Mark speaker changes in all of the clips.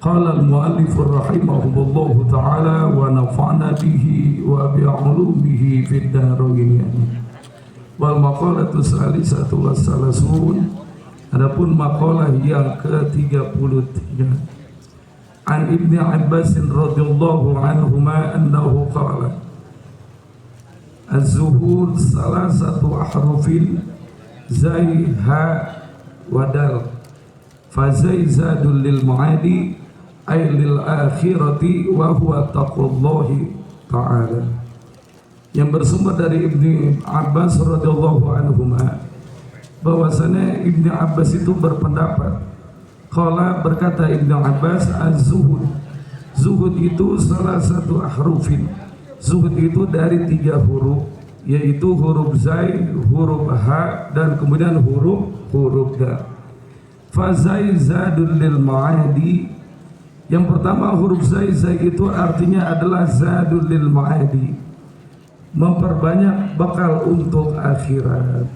Speaker 1: Qala al-muallif rahimahullahu ta'ala wa nafa'na bihi wa bi'ulumihi fid dharain. Wal maqalatu salisatu wassalasun. Adapun maqalah yang ke-33 an Ibnu Abbas radhiyallahu anhuma annahu qala az-zuhud salasatu ahrufin zai ha wa dal fa zai zadul lil muadi ay lil akhirati wa huwa taqwallahi ta'ala. Yang bersumber dari Ibnu Abbas radhiyallahu anhuma bahwasanya Ibnu Abbas itu berpendapat, qala berkata Ibnu Abbas, az-zuhud, zuhud itu salah satu ahrufin, zuhud itu dari 3 huruf, yaitu huruf zai, huruf ha, dan kemudian huruf dal. Fa zai zadul lil ma'adi. Yang pertama huruf zai itu artinya adalah zadul lil ma'adi, memperbanyak bakal untuk akhirat.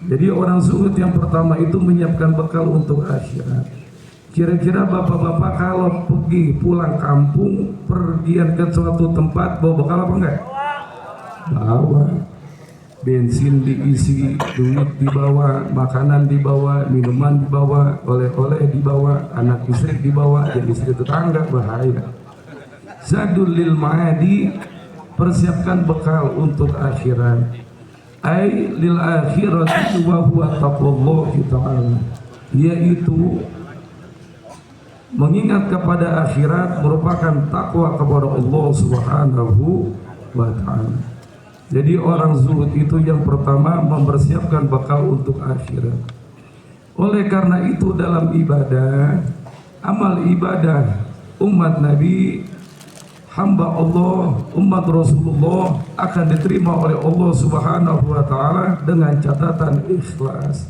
Speaker 1: Jadi orang zuhud yang pertama itu menyiapkan bekal untuk akhirat. Kira-kira bapak-bapak kalau pergi pulang kampung, pergian ke suatu tempat, bawa bekal apa enggak? Bawa. Bensin diisi, duit dibawa, makanan dibawa, minuman dibawa, oleh-oleh dibawa, anak istri dibawa, jadi istri tetangga, bahaya. Zadul lil ma'adi, persiapkan bekal untuk akhirat. Ai lil akhirati wa huwa taqwallahi ta'ala, yaitu mengingat kepada akhirat merupakan takwa kepada Allah Subhanahu wa ta'ala. Jadi orang zuhud itu yang pertama mempersiapkan bekal untuk akhirat. Oleh karena itu dalam ibadah, amal ibadah umat Nabi, hamba Allah, umat Rasulullah akan diterima oleh Allah Subhanahu wa ta'ala dengan catatan ikhlas.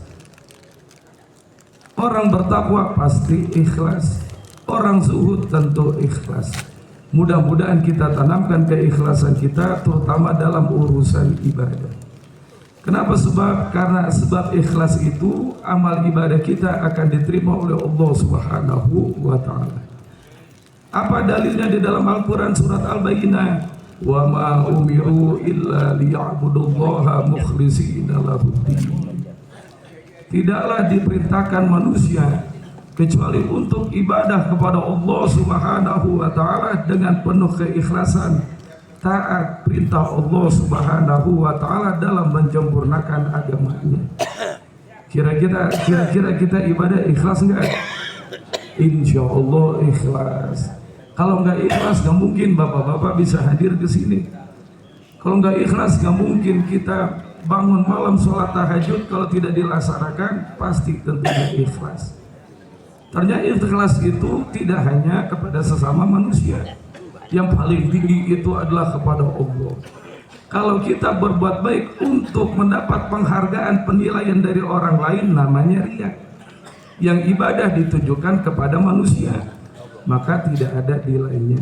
Speaker 1: Orang bertakwa pasti ikhlas, orang zuhud tentu ikhlas. Mudah-mudahan kita tanamkan keikhlasan kita terutama dalam urusan ibadah. Kenapa? Karena sebab ikhlas itu amal ibadah kita akan diterima oleh Allah Subhanahu wa ta'ala. Apa dalilnya di dalam Al-Quran surat Al-Bayyinah? Wa ma umiru illa liya'budullaha mukhlishina lahuddin. Tidaklah diperintahkan manusia kecuali untuk ibadah kepada Allah Subhanahu wa ta'ala dengan penuh keikhlasan, taat perintah Allah Subhanahu wa ta'ala dalam menyempurnakan agamanya. Kira-kira kita ibadah ikhlas enggak? Insya Allah ikhlas. Kalau enggak ikhlas enggak mungkin bapak-bapak bisa hadir ke sini. Kalau enggak ikhlas enggak mungkin kita bangun malam sholat tahajud. Kalau tidak dilaksanakan pasti tentunya ikhlas. Ternyata ikhlas itu tidak hanya kepada sesama manusia, yang paling tinggi itu adalah kepada Allah. Kalau kita berbuat baik untuk mendapat penghargaan penilaian dari orang lain, namanya riya. Yang ibadah ditujukan kepada manusia, maka tidak ada nilainya.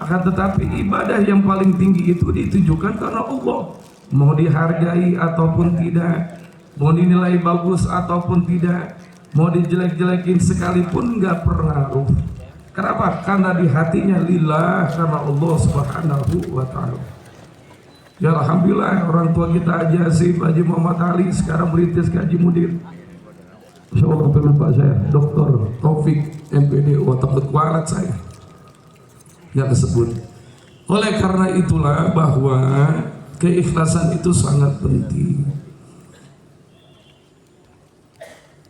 Speaker 1: Akan tetapi ibadah yang paling tinggi itu ditujukan karena Allah. Mau dihargai ataupun tidak, mau dinilai bagus ataupun tidak, mau dijelek-jelekin sekalipun nggak pengaruh. Kenapa? Karena di hatinya lillah, karena Allah Subhanahu wa ta'ala. Ya alhamdulillah orang tua kita Haji Hasim, Haji Muhammad Ali sekarang merintis ke Haji Mudir. Insya Allah lupa saya, Dr. Taufik MPD, takut kualat saya nggak disebut. Oleh karena itulah bahwa keikhlasan itu sangat penting.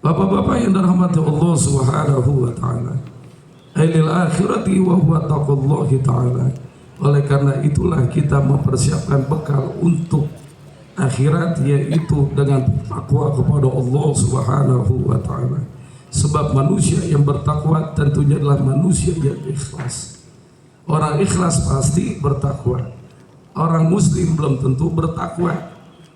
Speaker 1: Bapak-bapak yang dirahmati Allah Subhanahu wa ta'ala, ailil akhirati wa huwa taqwallahi ta'ala. Oleh karena itulah kita mempersiapkan bekal untuk akhirat, yaitu dengan takwa kepada Allah Subhanahu wa ta'ala. Sebab manusia yang bertakwa tentunya adalah manusia yang ikhlas. Orang ikhlas pasti bertakwa. Orang muslim belum tentu bertakwa.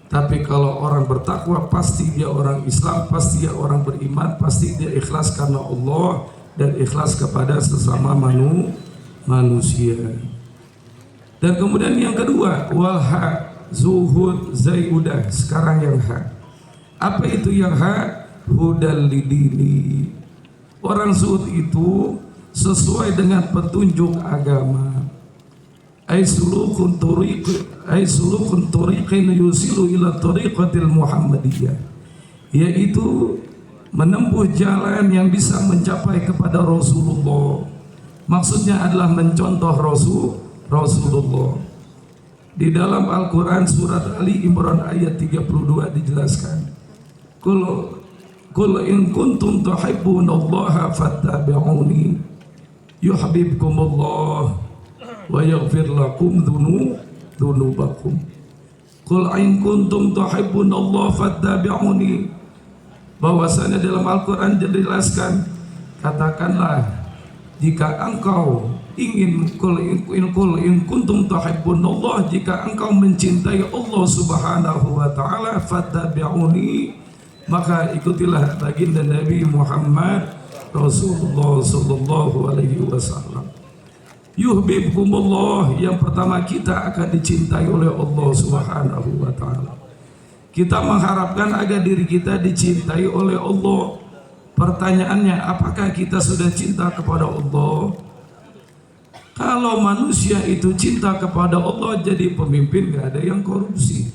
Speaker 1: Tapi kalau orang bertakwa pasti dia orang Islam, pasti dia orang beriman, pasti dia ikhlas karena Allah dan ikhlas kepada sesama manusia. Dan kemudian yang kedua, walha, zuhud, zaiudah. Sekarang yang ha. Apa itu yang ha? Hudal lidini. Orang zuhud itu sesuai dengan petunjuk agama. Ay sulukun turiqin yusilu ila tariqatil Muhammadiyah, yaitu menempuh jalan yang bisa mencapai kepada Rasulullah. Maksudnya adalah mencontoh Rasulullah. Di dalam Al-Quran surat Ali Imran ayat 32 dijelaskan, Qul in kuntum tuhibbunallaha fattabi'uni yuhibbukumullah wa yaghfir lakum dzunubakum. Qul in kuntum tuhibbunallaha fattabi'uni. Bahwasanya dalam Al-Quran dijelaskan, katakanlah jika engkau ingin, qul in kuntum tuhibbunallah, jika engkau mencintai Allah Subhanahu wa taala, fattabi'uni, maka ikutilah baginda Nabi Muhammad Rasulullah sallallahu alaihi wasallam. Yuhibbukumullah, yang pertama kita akan dicintai oleh Allah Subhanahu wa taala. Kita mengharapkan agar diri kita dicintai oleh Allah. Pertanyaannya, apakah kita sudah cinta kepada Allah? Kalau manusia itu cinta kepada Allah, jadi pemimpin gak ada yang korupsi,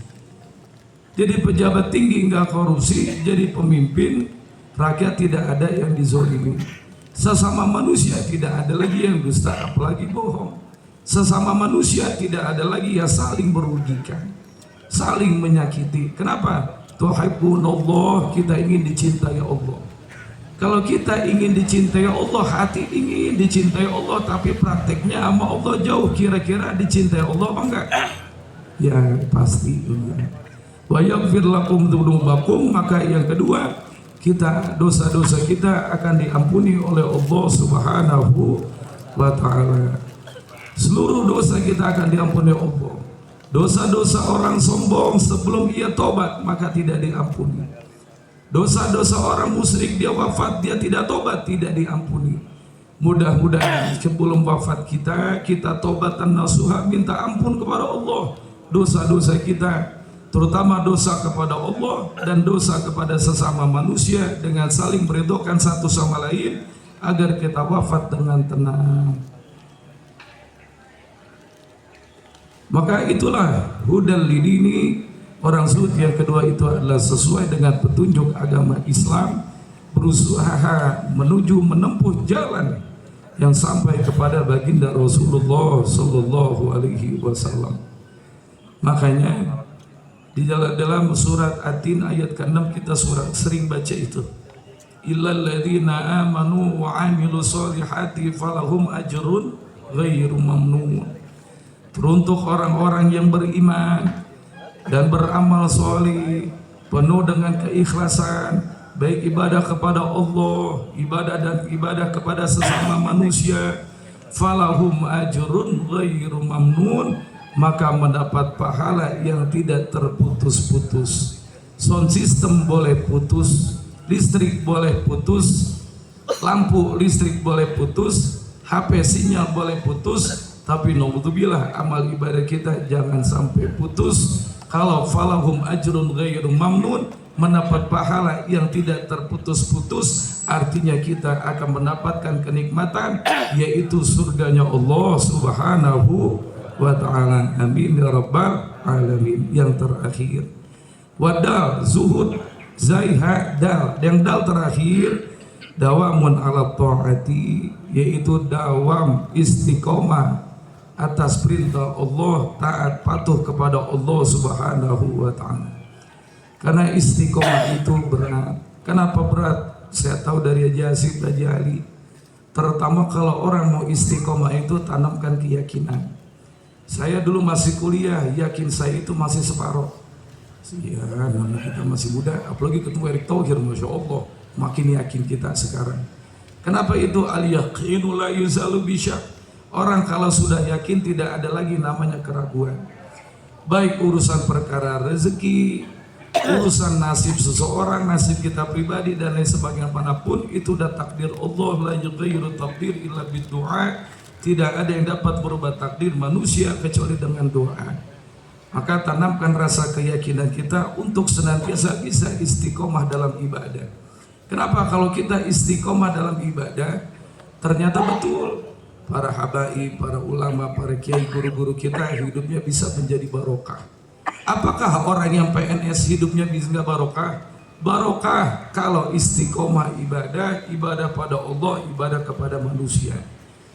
Speaker 1: jadi pejabat tinggi gak korupsi, jadi pemimpin rakyat tidak ada yang dizolimi. Sesama manusia tidak ada lagi yang dusta, apalagi bohong. Sesama manusia tidak ada lagi yang saling merugikan, saling menyakiti. Kenapa? Tuhibbunallah, kita ingin dicintai Allah. Kalau kita ingin dicintai Allah, hati ingin dicintai Allah, tapi prakteknya sama Allah jauh, kira-kira dicintai Allah apa enggak? Ya pasti enggak. Wa yaghfir lakum dzunubakum, maka yang kedua, kita dosa-dosa kita akan diampuni oleh Allah Subhanahu wa taala. Seluruh dosa kita akan diampuni Allah. Dosa-dosa orang sombong sebelum ia tobat maka tidak diampuni. Dosa-dosa orang musyrik dia wafat dia tidak tobat tidak diampuni. Mudah-mudahan sebelum wafat kita tobatan nasuha, minta ampun kepada Allah dosa-dosa kita, terutama dosa kepada Allah dan dosa kepada sesama manusia, dengan saling meridhokan satu sama lain agar kita wafat dengan tenang. Maka itulah hudal lidini, orang zuhud yang kedua itu adalah sesuai dengan petunjuk agama Islam, berusaha menuju menempuh jalan yang sampai kepada baginda Rasulullah sallallahu alaihi wasallam. Makanya di dalam surat At-Tin ayat ke-6 kita sering baca itu, illal ladzina amanu wa amilu sholihati falahum ajrun ghairu mamnun. Teruntuk orang-orang yang beriman dan beramal soleh penuh dengan keikhlasan, baik ibadah kepada Allah, ibadah kepada sesama manusia, falahum ajrun ghairu mamnun, maka mendapat pahala yang tidak terputus-putus. Sound system boleh putus, listrik boleh putus, lampu listrik boleh putus, HP sinyal boleh putus, tapi naudzubillah amal ibadah kita jangan sampai putus. Kalau falahum ajrun ghairu mamnun, mendapat pahala yang tidak terputus-putus, artinya kita akan mendapatkan kenikmatan, yaitu surganya Allah Subhanahu wa ta'ala. Amin ya rabbal alamin. Yang terakhir, wadal zuhud zaiha dal, yang dal terakhir, dawamun ala ta'ati, yaitu dawam istiqomah atas perintah Allah, taat patuh kepada Allah Subhanahu wa ta'ala. Karena istiqomah itu berat. Kenapa berat? Saya tahu dari Haji Ali, terutama kalau orang mau istiqomah itu tanamkan keyakinan. Saya dulu masih kuliah, yakin saya itu masih separuh. Ya, namanya kita masih muda, apalagi ketemu Erick Thohir, Masya Allah, makin yakin kita sekarang. Kenapa itu? Al-yaqinu la yuzalu bisyak. Orang kalau sudah yakin tidak ada lagi namanya keraguan. Baik urusan perkara rezeki, urusan nasib seseorang, nasib kita pribadi dan lain sebagainya, manapun itu sudah takdir Allah. La yughayyiru takdir illa bid-du'a. Tidak ada yang dapat berubah takdir manusia kecuali dengan doa. Maka tanamkan rasa keyakinan kita untuk senantiasa bisa istiqomah dalam ibadah. Kenapa? Kalau kita istiqomah dalam ibadah, Ternyata betul, para habaib, para ulama, para kiai, guru-guru kita hidupnya bisa menjadi barokah. Apakah orang yang PNS hidupnya bisa nggak barokah? Barokah kalau istiqomah ibadah, ibadah pada Allah, ibadah kepada manusia.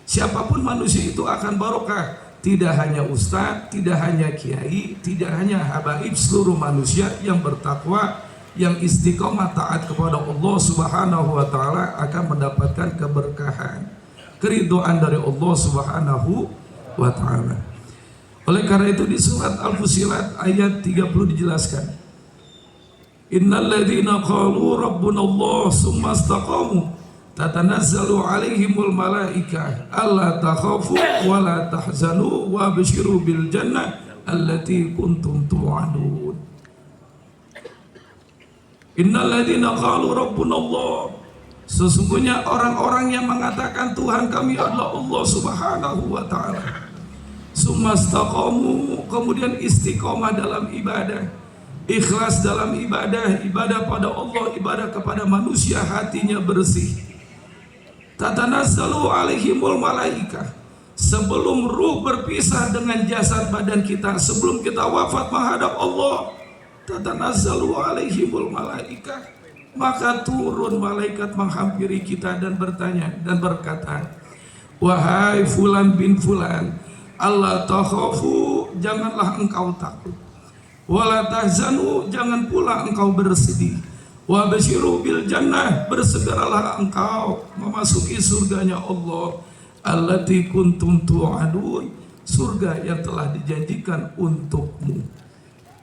Speaker 1: Siapapun manusia itu akan barokah. Tidak hanya ustadz, tidak hanya kiai, tidak hanya habaib, seluruh manusia yang bertakwa, yang istiqomah taat kepada Allah Subhanahu wa taala akan mendapatkan keberkahan, keridhaan dari Allah Subhanahu wa taala. Oleh karena itu di surat Al-Fussilat ayat 30 dijelaskan, Innal ladzina qalu rabbuna Allah tsumma istaqamu tatanazzalu alaihimul malaikah alla takhafu wa la tahzanu wa basyiru bil jannah allati kuntum tu'adun. Innal ladzina qalu rabbuna Allah, sesungguhnya orang-orang yang mengatakan Tuhan kami adalah Allah Subhanahu wa taala, tsumma istaqamu, kemudian istiqomah dalam ibadah, ikhlas dalam ibadah, ibadah pada Allah, ibadah kepada manusia, hatinya bersih. Tatanazzalu alaihimul malaikah, sebelum ruh berpisah dengan jasad badan kita, sebelum kita wafat menghadap Allah, tatanazzalu alaihimul malaikah, maka turun malaikat menghampiri kita dan bertanya dan berkata, wahai fulan bin fulan, Allah takhafu, janganlah engkau takut, wala tahzanu, jangan pula engkau bersedih, wa basyiru bil jannah, bersegeralah engkau memasuki surganya Allah, allati kuntum tu'adun, surga yang telah dijanjikan untukmu.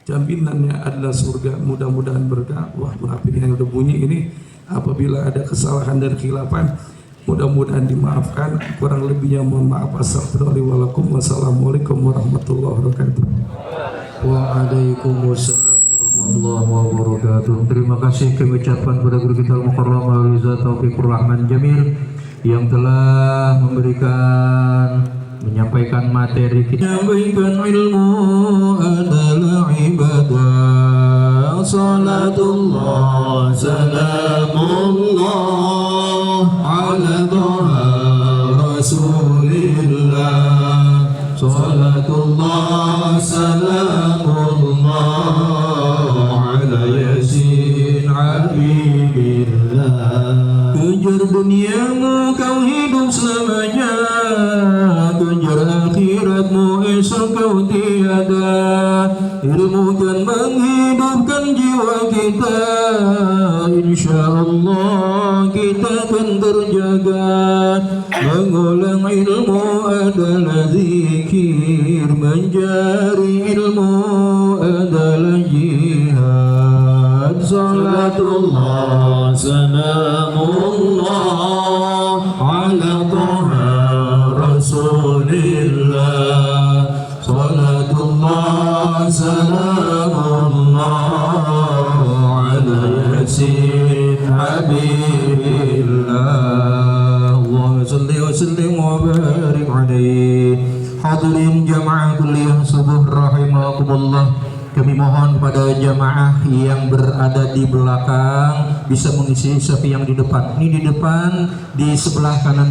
Speaker 1: Jaminannya adalah surga, mudah-mudahan berkah. Wah, maaf yang udah bunyi ini, apabila ada kesalahan dan khilafan mudah-mudahan dimaafkan, kurang lebihnya mohon maaf. Assalamualaikum warahmatullahi wabarakatuh.
Speaker 2: Waalaikumsalam warahmatullahi wabarakatuh. Terima kasih kami ucapkan kepada guru kita Al-Mukarram Al-Ustaz Taufikur Rahman Jamil yang telah menyampaikan materi kita. Menyampaikan ilmu adalah ibadah. Salatullah salamullah ala dhaha rasulillah. Salatullah salamullah ala yasin habibillah. Kejar duniamu kau hidup selamanya, kejar akhiratmu esok kau tiada. Ilmu kan menghidupkan jiwa kita, insyaallah kita akan terjaga. Mengulang ilmu adalah zikir, mencari ilmu adalah jihad. Salatullah salamullah ala taha rasulillah. Salatullah salamullah ala yasin habibillah. Allahumma salli wa sallim wa barik alaihi. Hadirin jamaah kuliah subuh rahimakumullah, kami mohon kepada jamaah yang berada di belakang bisa mengisi safi yang di depan. Ini di depan, di sebelah kanan